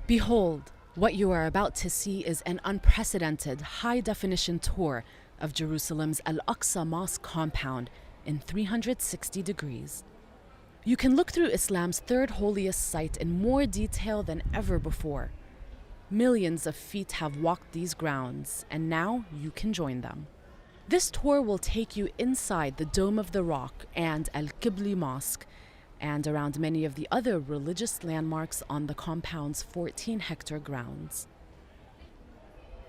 Behold, what you are about to see is an unprecedented high-definition tour of Jerusalem's al-Aqsa mosque compound in 360 degrees. You can look through Islam's third holiest site in more detail than ever before. Millions of feet have walked these grounds, and now you can join them. This tour will take you inside the Dome of the Rock and al-Qibli Mosque, and around many of the other religious landmarks on the compound's 14-hectare grounds.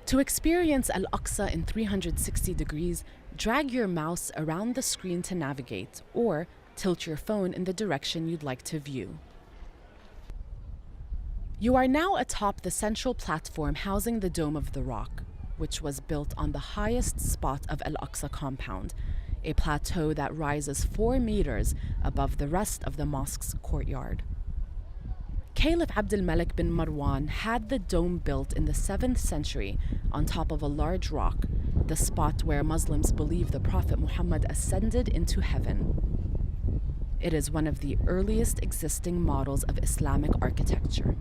To experience al-Aqsa in 360 degrees, drag your mouse around the screen to navigate, or tilt your phone in the direction you'd like to view. You are now atop the central platform housing the Dome of the Rock, which was built on the highest spot of al-Aqsa compound, a plateau that rises 4 meters above the rest of the mosque's courtyard. Caliph Abd al-Malik bin Marwan had the dome built in the 7th century on top of a large rock, the spot where Muslims believe the Prophet Muhammad ascended into heaven. It is one of the earliest existing models of Islamic architecture.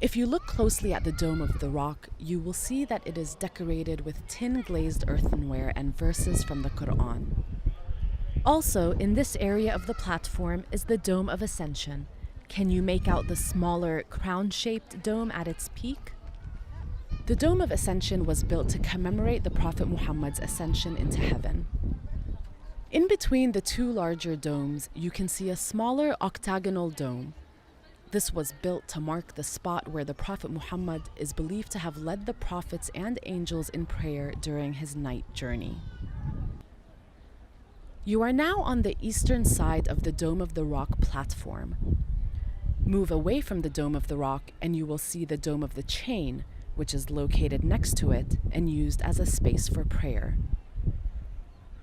If you look closely at the Dome of the Rock, you will see that it is decorated with tin-glazed earthenware and verses from the Quran. Also, in this area of the platform is the Dome of Ascension. Can you make out the smaller, crown-shaped dome at its peak? The Dome of Ascension was built to commemorate the Prophet Muhammad's ascension into heaven. In between the two larger domes, you can see a smaller octagonal dome. This was built to mark the spot where the Prophet Muhammad is believed to have led the prophets and angels in prayer during his night journey. You are now on the eastern side of the Dome of the Rock platform. Move away from the Dome of the Rock and you will see the Dome of the Chain, which is located next to it and used as a space for prayer.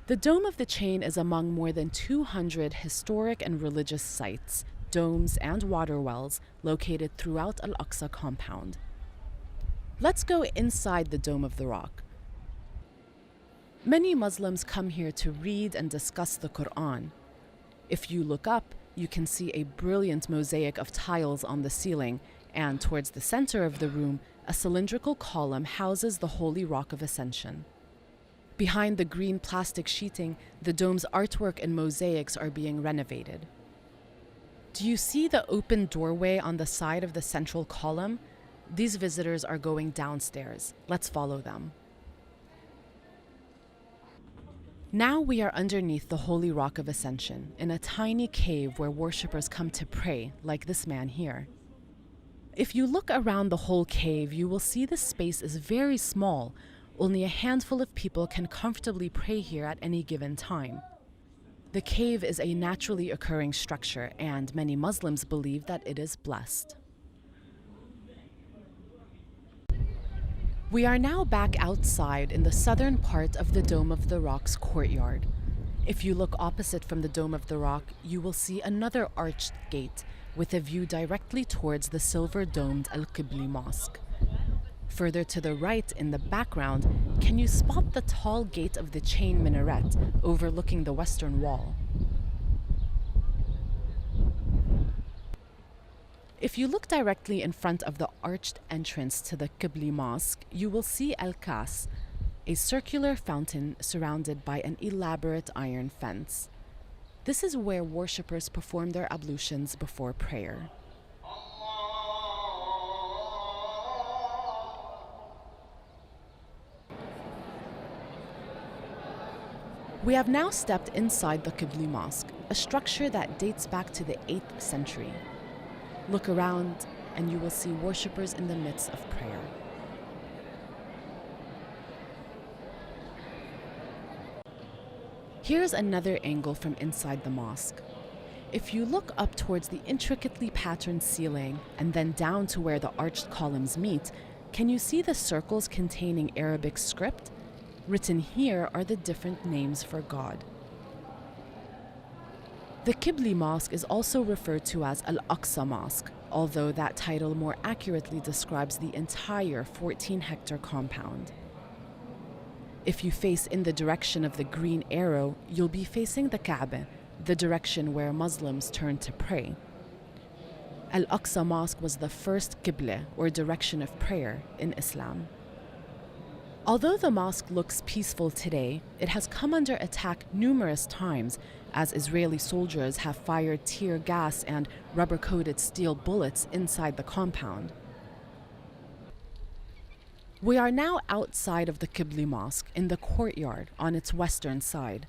The Dome of the Chain is among more than 200 historic and religious sites, domes, and water wells located throughout al-Aqsa compound. Let's go inside the Dome of the Rock. Many Muslims come here to read and discuss the Quran. If you look up, you can see a brilliant mosaic of tiles on the ceiling, and towards the center of the room, a cylindrical column houses the Holy Rock of Ascension. Behind the green plastic sheeting, the dome's artwork and mosaics are being renovated. Do you see the open doorway on the side of the central column? These visitors are going downstairs. Let's follow them. Now we are underneath the Holy Rock of Ascension, in a tiny cave where worshippers come to pray, like this man here. If you look around the whole cave, you will see the space is very small. Only a handful of people can comfortably pray here at any given time. The cave is a naturally occurring structure, and many Muslims believe that it is blessed. We are now back outside in the southern part of the Dome of the Rock's courtyard. If you look opposite from the Dome of the Rock, you will see another arched gate with a view directly towards the silver-domed al-Qibli Mosque. Further to the right in the background, can you spot the tall gate of the chain minaret overlooking the western wall? If you look directly in front of the arched entrance to the Qibli Mosque, you will see al-Aqsa, a circular fountain surrounded by an elaborate iron fence. This is where worshippers perform their ablutions before prayer. We have now stepped inside the Qibli Mosque, a structure that dates back to the 8th century. Look around and you will see worshippers in the midst of prayer. Here's another angle from inside the mosque. If you look up towards the intricately patterned ceiling and then down to where the arched columns meet, can you see the circles containing Arabic script? Written here are the different names for God. The Qibli Mosque is also referred to as al-Aqsa Mosque, although that title more accurately describes the entire 14-hectare compound. If you face in the direction of the green arrow, you'll be facing the Kaaba, the direction where Muslims turn to pray. Al-Aqsa Mosque was the first qibla, or direction of prayer, in Islam. Although the mosque looks peaceful today, it has come under attack numerous times as Israeli soldiers have fired tear gas and rubber-coated steel bullets inside the compound. We are now outside of the Qibli Mosque in the courtyard on its western side.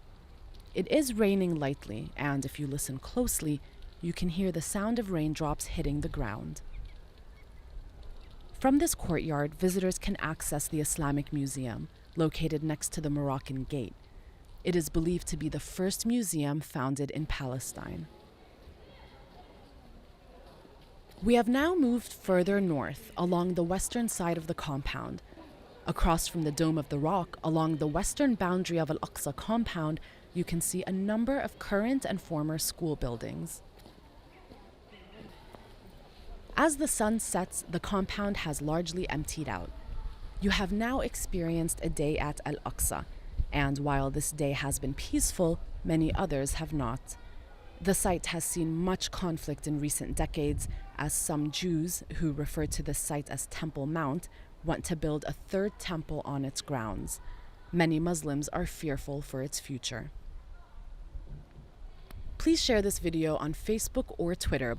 It is raining lightly, and if you listen closely, you can hear the sound of raindrops hitting the ground. From this courtyard, visitors can access the Islamic Museum, located next to the Moroccan Gate. It is believed to be the first museum founded in Palestine. We have now moved further north along the western side of the compound. Across from the Dome of the Rock, along the western boundary of Al-Aqsa compound, you can see a number of current and former school buildings. As the sun sets, the compound has largely emptied out. You have now experienced a day at Al-Aqsa, and while this day has been peaceful, many others have not. The site has seen much conflict in recent decades, as some Jews, who refer to the site as Temple Mount, want to build a third temple on its grounds. Many Muslims are fearful for its future. Please share this video on Facebook or Twitter